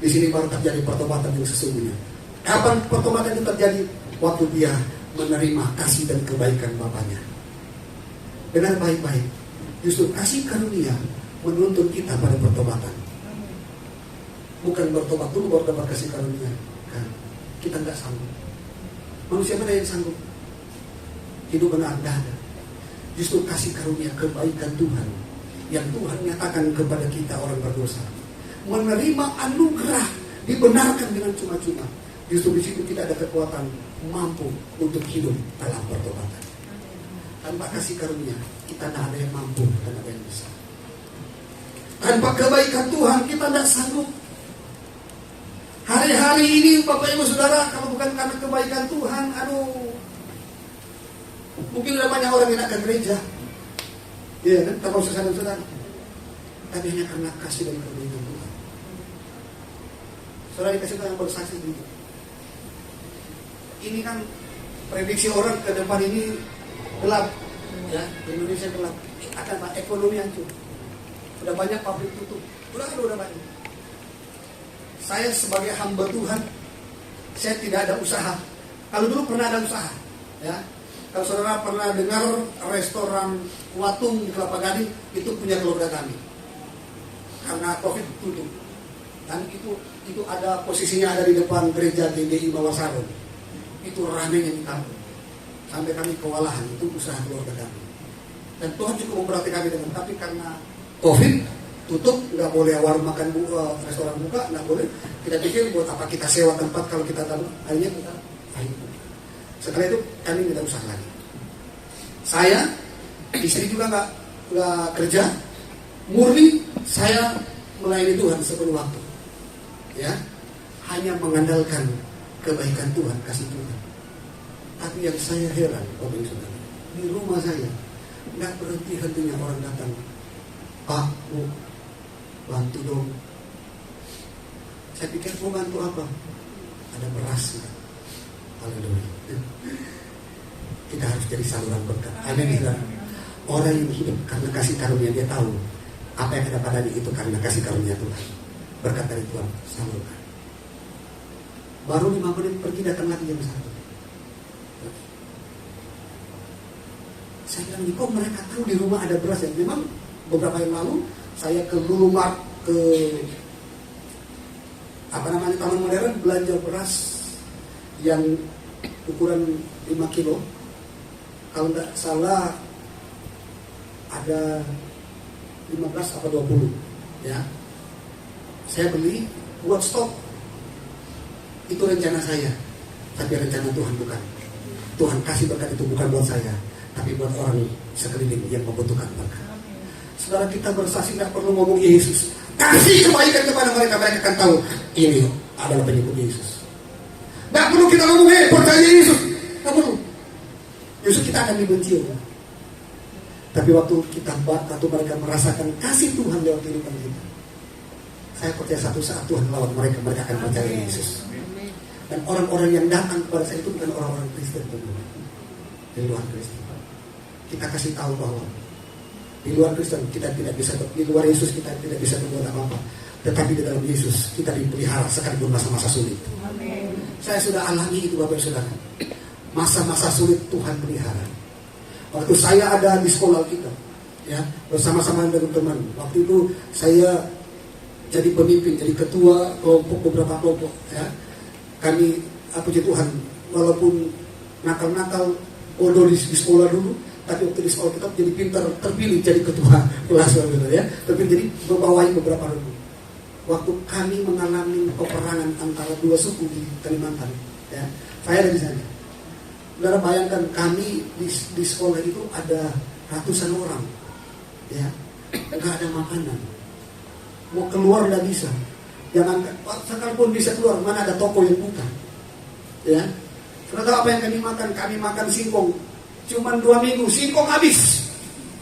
Di sini baru terjadi pertobatan yang sesungguhnya. Kapan pertobatan itu terjadi? Waktu dia menerima kasih dan kebaikan Bapaknya. Dengar baik-baik. Justru kasih karunia menuntun kita pada pertobatan. Bukan bertobat dulu baru dapat kasih karunia. Kan? Kita nggak sanggup. Manusia mana yang sanggup? Hidup benar tidak ada. Justru kasih karunia kebaikan Tuhan yang Tuhan nyatakan kepada kita orang berdosa, menerima anugerah, dibenarkan dengan cuma-cuma. Justru di situ kita ada kekuatan mampu untuk hidup dalam pertobatan. Tanpa kasih karunia kita tidak ada yang mampu dan ada yang bisa. Tanpa kebaikan Tuhan kita tidak sanggup. Hari-hari ini Bapak Ibu Saudara, kalau bukan karena kebaikan Tuhan, mungkin sudah banyak orang yang akan gereja. Iya kan, tanpa usah sadar-sadar. Tapi hanya karena kasih dan kebaikan Tuhan. Saudara dikasih Tuhan yang bersaksi begitu. Ini kan prediksi orang ke depan ini gelap, ya, Indonesia gelap. Akan ekonomi hancur. Sudah banyak pabrik tutup. Udah banyak. Saya sebagai hamba Tuhan, saya tidak ada usaha. Kalau dulu pernah ada usaha, ya. Kalau saudara pernah dengar restoran Watung di Kelapa Gading, itu punya keluarga kami. Karena COVID tutup. Dan itu ada posisinya ada di depan gereja GGI Mawasarun. Itu ramenya di kampung. Sampai kami kewalahan, itu usaha keluarga kami. Dan Tuhan cukup memberkati kami dengan, tapi karena COVID tutup, nggak boleh warung makan restoran buka, nggak boleh. Kita pikir buat apa kita sewa tempat kalau kita tahu, akhirnya kita akhirnya. Setelah itu kami tidak usah lagi. Saya, istri juga nggak kerja, murni saya melayani Tuhan sepenuh waktu. Ya, hanya mengandalkan kebaikan Tuhan, kasih Tuhan. Tapi yang saya heran, Bapak Ibu Saudara, di rumah saya nggak berhenti hentinya orang datang, Pak, Bu, bantu dong. Saya pikir mau bantu apa? Ada beras. Haleluya. Kita harus jadi saluran berkat. Amin. Orang yang hidup karena kasih karunia, dia tahu apa yang ada padanya itu karena kasih karunia Tuhan. Berkat dari Tuhan salurkan. Baru 5 menit pergi datang lagi jam 1. Saya bilang, kok mereka tahu di rumah ada beras ya? Memang beberapa yang lalu saya ke Lulumart, ke Taman Modern, belanja beras yang ukuran 5 kilo. Kalau tidak salah ada 15 atau 20, ya. Saya beli buat stok. Itu rencana saya, tapi rencana Tuhan bukan. Tuhan kasih berkat itu bukan buat saya, tapi buat orang sekeliling yang membutuhkan berkat. Saudara, kita bersaksi tidak perlu ngomong Yesus. Kasih kebaikan kepada mereka, mereka akan tahu ini adalah pengikut Yesus. Tidak perlu kita ngomong, percaya Yesus. Tidak perlu. Justru kita akan dibenci. Tapi waktu mereka merasakan kasih Tuhan lewat kehidupan kita, saya percaya satu saat Tuhan lewat mereka akan percaya Yesus. Dan orang-orang yang datang kepada saya itu bukan orang-orang Kristen, di luar Kristen. Kita kasih tahu bahwa di luar Kristen kita tidak bisa, di luar Yesus kita tidak bisa berbuat apa-apa. Tetapi di dalam Yesus kita dipelihara sekalipun masa-masa sulit. Amin. Saya sudah alami itu Bapak Saudara. Masa-masa sulit Tuhan pelihara. Waktu saya ada di sekolah kita, ya, bersama-sama dengan teman. Waktu itu saya jadi pemimpin, jadi ketua beberapa kelompok, ya. Kami, puji Tuhan, walaupun nakal-nakal bodoh di sekolah dulu, tapi waktu di sekolah kita jadi pintar, terpilih jadi ketua kelas, ya. Terpilih jadi membawahi beberapa regu. Waktu kami mengalami peperangan antara dua suku di Kalimantan, ya, saya ada di sana. Saudara bayangkan, kami di sekolah itu ada ratusan orang, ya, nggak ada makanan, mau keluar nggak bisa. Jangan sekalipun bisa keluar, mana ada toko yang buka, ya. Saudara tahu apa yang kami makan? Kami makan singkong, cuman 2 minggu singkong habis.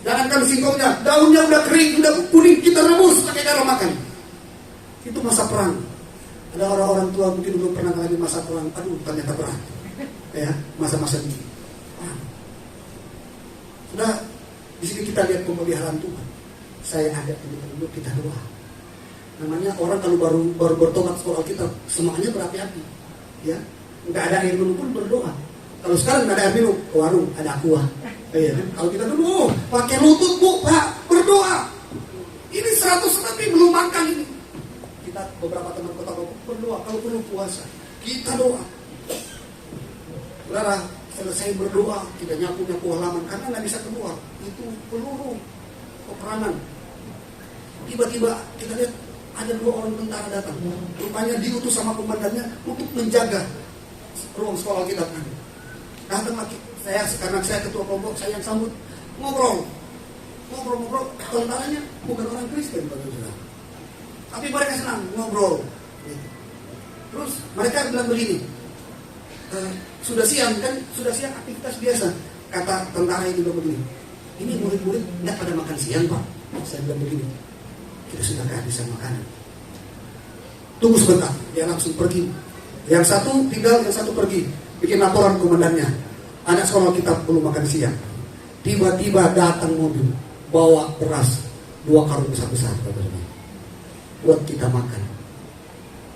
Jangankan singkongnya, daunnya udah kering, udah kuning, kita rebus pakai garam makan. Itu masa perang. Ada orang-orang tua mungkin belum pernah mengalami masa perang. Aduh, ternyata berat, ya, masa-masa ini. Sudah di sini kita lihat pemeliharaan Tuhan. saya ajak dulu kita doa. Namanya orang kalau baru bertobat sekolah kita semuanya berapi-api, ya, nggak ada air minum pun berdoa. Kalau sekarang nggak ada air minum, ke warung ada aqua, ya kan? Kalau kita dulu pakai lutut bu, pak, berdoa. Ini 100 lebih belum makan ini. Kita beberapa teman kota berdoa, kalau perlu puasa, kita doa. Saudara, selesai berdoa, kita nyapu halaman karena nggak bisa keluar. Itu peluru peperangan. Tiba-tiba kita lihat ada 2 orang tentara datang. Rupanya diutus sama komandannya untuk menjaga ruang sekolah kita kan. Datang lagi saya, karena saya ketua kelompok, saya yang sambut, ngobrol. Tentaranya bukan orang Kristen, saudara. Tapi mereka senang ngobrol. Terus mereka bilang begini, sudah siang aktivitas biasa. Kata tentara itu begini, ini murid-murid nggak pada makan siang pak. Saya bilang begini, kita sudah kehabisan makanan. Tunggu sebentar, dia langsung pergi. Yang satu tinggal, yang satu pergi. Bikin laporan komandannya, anak sekolah kita perlu makan siang. Tiba-tiba datang mobil, bawa beras 2 karung besar-besar buat kita makan.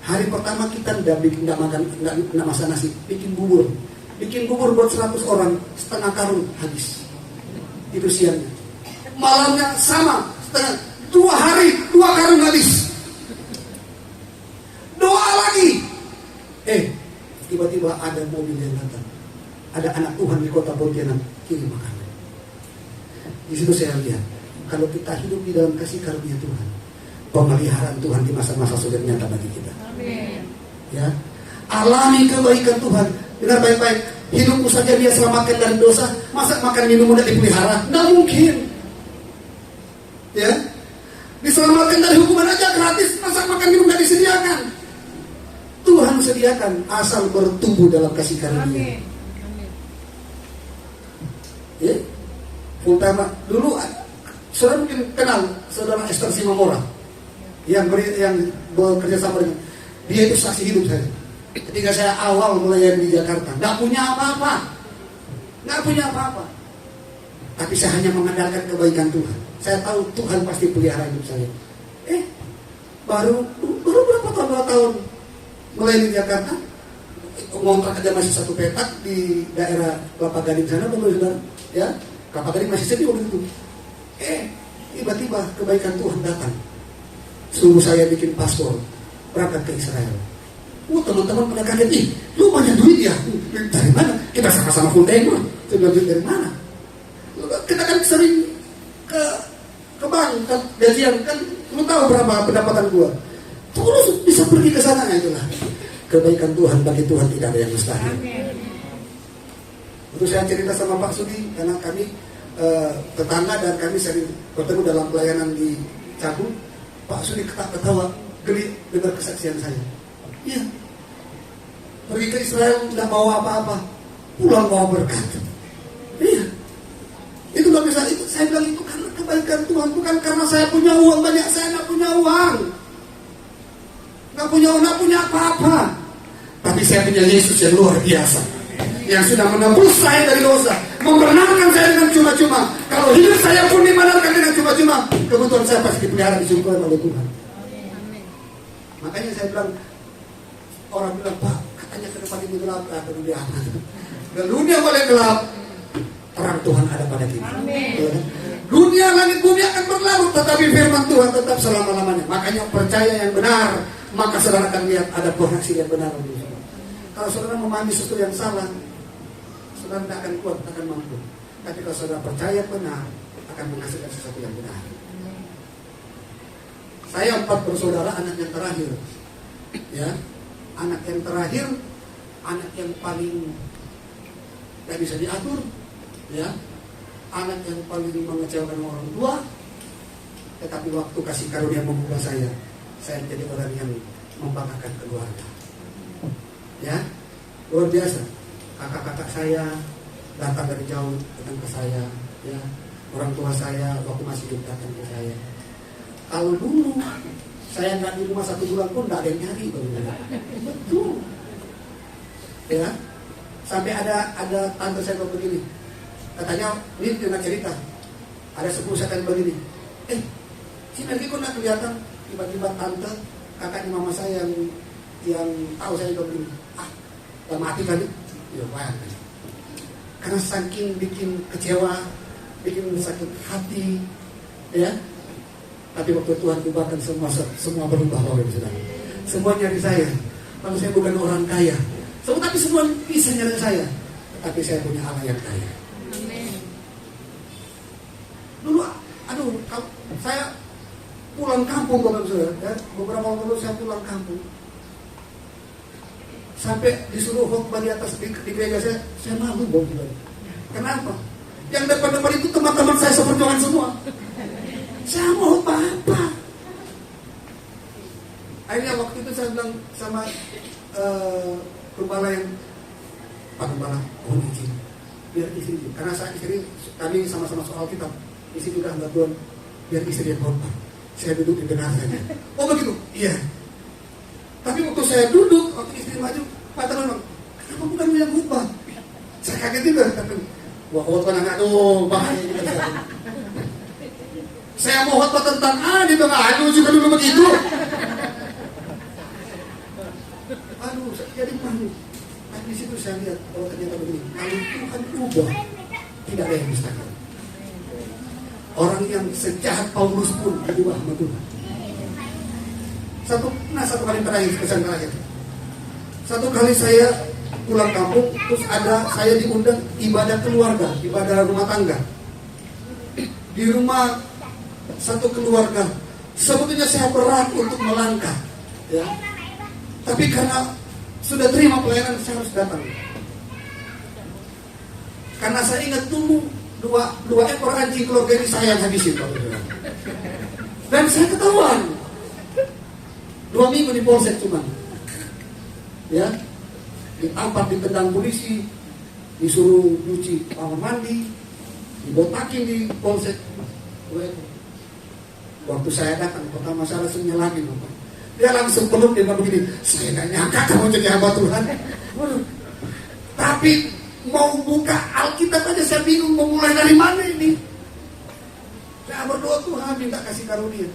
Hari pertama kita nggak masak nasi, bikin bubur buat 100 orang, setengah karung habis. Itu siangnya. Malamnya sama, setengah. 2 hari 2 karung habis. Doa lagi. Tiba-tiba ada mobil yang datang. Ada anak Tuhan di kota Pontianak kirim makanan. Di situ saya lihat, kalau kita hidup di dalam kasih karunia Tuhan, pemeliharaan Tuhan di masa-masa sulit nyata bagi kita. Amin. Ya, alami kebaikan Tuhan. Dengar baik-baik. Hidupmu saja dia selamatkan dari dosa, masa makan minum udah dipelihara? Nggak mungkin. Ya, diselamatkan dari hukuman aja gratis, masa makan minum nggak disediakan? Tuhan sediakan asal bertumbuh dalam kasih karunia. Ya, full time dulu. Saudara mungkin kenal saudara Esther Simamora yang bekerja sama dengan dia, itu saksi hidup saya. Ketika saya awal melayani di Jakarta, nggak punya apa-apa, tapi saya hanya mengandalkan kebaikan Tuhan. Saya tahu Tuhan pasti pelihara hidup saya. Baru berapa tahun, 2 tahun melayani di Jakarta, ngontrak aja masih 1 petak di daerah Kelapa Gading sana, saudara. Ya, Kelapa Gading masih sepi waktu itu. Tiba-tiba kebaikan Tuhan datang, suruh saya bikin paspor berangkat ke Israel. Teman-teman pada kaget, lu banyak duit ya? Dari mana? Kita sama-sama full timer. Saya bilang, dari mana? Kita kan sering ke bank, kan gajian, kan lu tahu berapa pendapatan gua. Terus bisa pergi ke sana, itulah kebaikan Tuhan. Bagi Tuhan tidak ada yang mustahil. Itu saya cerita sama Pak Sudi, karena kami tetangga dan kami sering bertemu dalam pelayanan di Cakung. Pak Sudi ketawa, geli dengar kesaksian saya. Iya, pergi ke Israel nggak bawa apa-apa, pulang bawa berkat. Iya, itu nggak bisa. Itu saya bilang itu karena kebaikan Tuhan, bukan karena saya punya uang banyak. Saya nggak punya uang, nggak punya apa-apa. Tapi saya punya Yesus yang luar biasa, yang sudah menebus saya dari dosa, membenarkan saya dengan cuma-cuma. Kalau hidup saya pun dibenarkan dengan cuma-cuma, kebutuhan saya pasti dipelihara, disumpahkan oleh Tuhan. Makanya saya bilang, orang bilang, Pak, katanya ke depan ini gelap, dunia apa? Dan dunia boleh gelap, terang Tuhan ada pada kita. Amin. Dunia langit bumi akan berlalu, tetapi firman Tuhan tetap selama-lamanya. Makanya percaya yang benar, maka saudara akan lihat ada penghasilan yang benar. Kalau saudara memahami sesuatu yang salah, saudara tidak akan kuat, tidak akan mampu. Tapi kalau saudara percaya benar, akan menghasilkan sesuatu yang benar. Saya 4 bersaudara, anak yang terakhir. Ya, anak yang terakhir, anak yang paling tidak bisa diatur, ya, anak yang paling mengecewakan orang tua. Tetapi waktu kasih karunia membuka saya jadi orang yang membanggakan keluarga. Ya, luar biasa. Kakak-kakak saya datang dari jauh datang ke saya, ya. Orang tua saya waktu masih hidup datang ke saya. Kalau dulu saya nggak di rumah 1 bulan pun nggak ada yang nyari, betul. Ya, sampai ada tante saya begini, katanya ini dengan cerita, ada sepupu saya kan begini, Si Melki kok nggak kelihatan. Tiba-tiba tante, kakaknya mama saya yang tahu saya udah begini. Udah mati kali. Ya bayangkan. Karena saking bikin kecewa, bikin sakit hati, ya. Tapi waktu Tuhan ubahkan semua berubah, Bapak Ibu Saudara. Semua nyari saya. Kalau saya bukan orang kaya, tapi semua bisa nyari saya. Tapi saya punya Allah yang kaya. Dulu, saya pulang kampung, Bapak Ibu Saudara. Ya. Beberapa waktu lalu saya pulang kampung. Sampai disuruh khotbah di atas di gereja saya malu, Bapak Ibu. Kenapa? Yang depan-depan itu teman-teman saya seperjuangan semua. Saya mau apa? Akhirnya waktu itu saya bilang sama gembala yang Pak Gembala, mohon izin biar istri, karena kami sama-sama soal kitab, istri juga enggak belum, biar istri yang khotbah. Saya duduk di tengah saja. Oh begitu? Iya. Tapi waktu saya duduk, waktu istri maju, Pak teman, kenapa bukan yang khotbah? Saya kaget juga. Wah khotbah anak tuh bahaya juga. Saya mau khotbah tentang di tengah juga dulu begitu. Jadi malu. Tapi di situ saya lihat kalau ternyata begini, kalau Tuhan ubah, tidak ada yang mustahil. Orang yang sejahat Paulus pun diubah sama Tuhan. Satu kali terakhir, kesan terakhir. Satu kali saya pulang kampung, terus saya diundang ibadah keluarga, ibadah rumah tangga. Di rumah satu keluarga, sebetulnya saya berat untuk melangkah, ya. Tapi karena sudah terima pelayanan, saya harus datang. Karena saya ingat dulu dua ekor anjing keluarga ini saya yang habisin, Pak. Dan saya ketahuan. 2 minggu di polsek cuma, ya, ditampar, ditendang polisi, disuruh cuci kamar mandi, dibotakin di polsek. Waktu saya datang, pertama saya langsung nyelangin, Bapak. Dia langsung peluk, dia bilang begini, saya gak nyangka kamu jadi hamba Tuhan. Tapi mau buka Alkitab aja saya bingung mau mulai dari mana ini. Saya berdoa, Tuhan minta kasih karunia.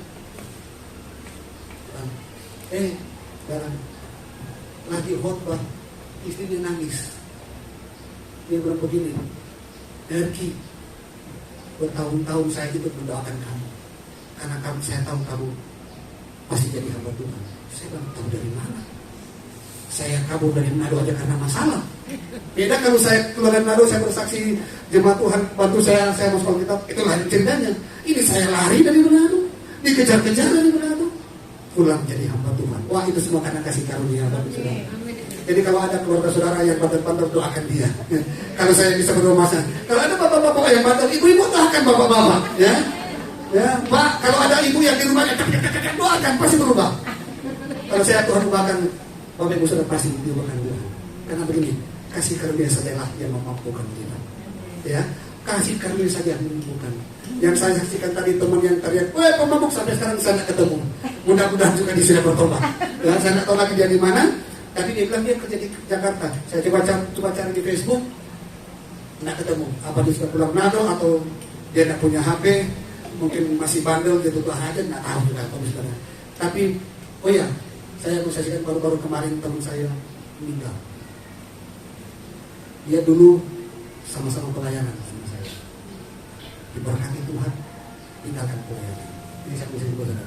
Sekarang lagi khotbah, istrinya nangis. Dia bilang begini, Erki, bertahun-tahun saya ikut mendoakan kamu, karena saya tahu kamu pasti jadi hamba Tuhan. Saya bilang, tahu dari mana? Saya kabur dari Manado aja karena masalah. Beda kalau saya keluar dari Manado, saya bersaksi jemaat Tuhan bantu saya masuk Alkitab, itu lain ceritanya. Ini saya lari dari Manado, dikejar-kejar dari Manado, pulang jadi hamba Tuhan. Wah, itu semua karena kasih karunia Bapak Saudara. Jadi kalau ada keluarga saudara yang bandel-bandel, doakan dia. Kalau saya bisa berdoa masa. Kalau ada bapak-bapak yang bandel, ibu-ibu doakan bapak-bapak, ya. Ya, Pak, kalau ada ibu yang di rumahnya doakan, pasti berubah. Kalau saya Tuhan ubahkan, Bapak Ibu Saudara pasti diubahkan Tuhan. Karena begini, kasih karunia sajalah yang memampukan kita. Ya, kasih karunia saja yang memampukan. Yang saya saksikan tadi teman yang teriak, "Weh, pemabuk," sampai sekarang saya tidak ketemu. Mudah-mudahan juga dia sudah bertobat. Ya, saya tidak tahu lagi dia di mana. Tapi dia bilang dia kerja di Jakarta. Saya coba cari di Facebook, tidak ketemu. Apa dia sudah pulang Manado atau dia tidak punya HP? Mungkin masih bandel gitu tuh aja, nggak tahu juga Saudara. Tapi oh ya, saya mau saksikan baru-baru kemarin teman saya meninggal. Dia dulu sama-sama pelayanan sama saya. Diberkati Tuhan, tinggalkan pelayanan. Ini saya bisa Saudara.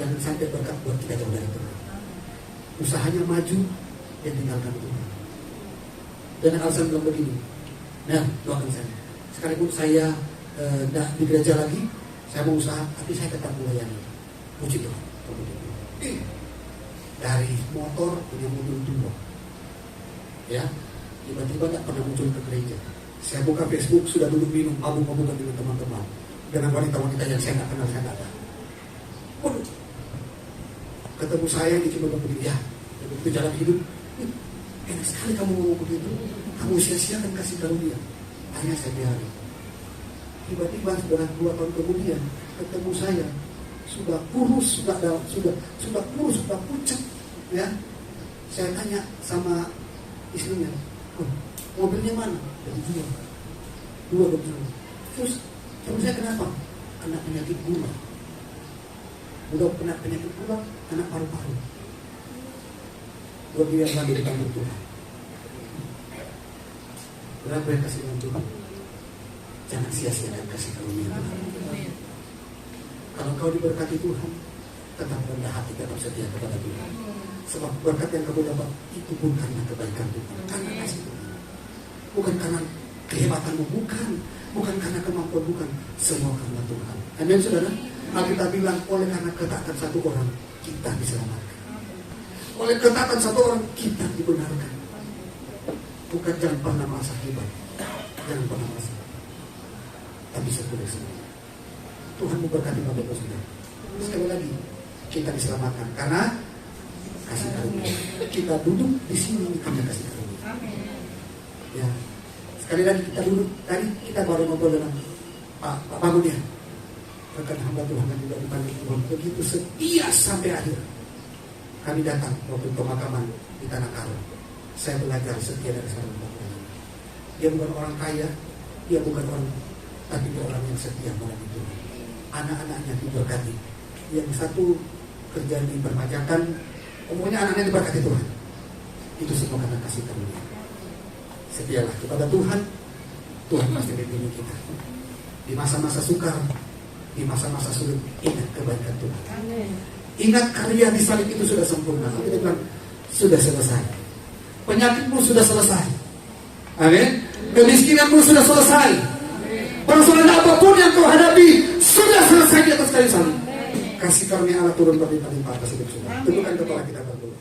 Jangan sampai berkat buat kita jauh dari Tuhan. Usahanya maju, dia tinggalkan Tuhan. Dan alasan bilang begini. Nah, doakan saya. Sekalipun saya di gereja lagi, saya mau usaha, tapi saya tetap melayani. Puji Tuhan. Dari motor punya mobil 2, ya, tiba-tiba tak pernah muncul ke gereja. Saya buka Facebook, sudah duduk minum mabuk-mabukan dengan teman-teman, dengan wanita-wanita yang saya tak kenal, saya tak tahu. Ketemu saya di Cibubur begini, ya, itu jalan hidup. Enak sekali kamu ngomong begitu. Kamu sia-siakan kasih karunia. Hanya saya biarin. Tiba-tiba sudah 2 tahun kemudian ketemu saya, sudah kurus, sudah kurus, sudah pucat, ya. Saya tanya sama istrinya, mobilnya mana? Dijual. 2 dijual. Terus saya kenapa? Kena penyakit gula. Udah kena penyakit pula, kena paru-paru. Berbiar lagi di tangan Tuhan. Berapa yang kasih dengan Tuhan? Jangan sia-siakan kasih karunia Tuhan. Kalau kau diberkati Tuhan, tetap rendah hati, tetap setia kepada Tuhan. Sebab berkat yang kamu dapat itu pun karena kebaikan Tuhan, karena kasih Tuhan. Bukan karena kehebatanmu, bukan karena kemampuan, bukan. Semua karena Tuhan. Amin, saudara. Alkitab bilang, oleh karena ketaatan satu orang, kita diselamatkan. Oleh ketaatan satu orang, kita dibenarkan. Bukan jangan pernah merasa hebat, jangan pernah merasa, tapi sebenarnya Tuhan memberkati Bapak Ibu Saudara. Sekali lagi, kita diselamatkan karena kasih karunia. Kita duduk di sini karena kasih karunia. Ya, sekali lagi kita duduk. Tadi kita baru ngobrol dengan Pak Bangun ya. Rekan hamba Tuhan yang juga dipanggil Tuhan begitu setia sampai akhir. Kami datang waktu pemakaman di Tanah Karo. Saya belajar setia dari seorang Bapak. Dia bukan orang kaya, dia bukan orang, tapi dia orang yang setia melayani Tuhan. Anak-anaknya diberkati. Yang satu kerja di perpajakan, umumnya anaknya diberkati Tuhan. Itu semua karena kasih karunia. Setialah kepada Tuhan, Tuhan pasti melindungi kita. Di masa-masa sukar, di masa-masa sulit, ingat kebaikan Tuhan. Ingat karya di salib itu sudah sempurna. Kita bilang, sudah selesai. Penyakitmu sudah selesai. Amin. Kemiskinanmu sudah selesai. Persoalan apapun yang kau hadapi sudah selesai di atas kayu salib. Kasih karunia Allah turun berlimpah-limpah atas hidup saudara. Tundukkan kepala kita berdoa.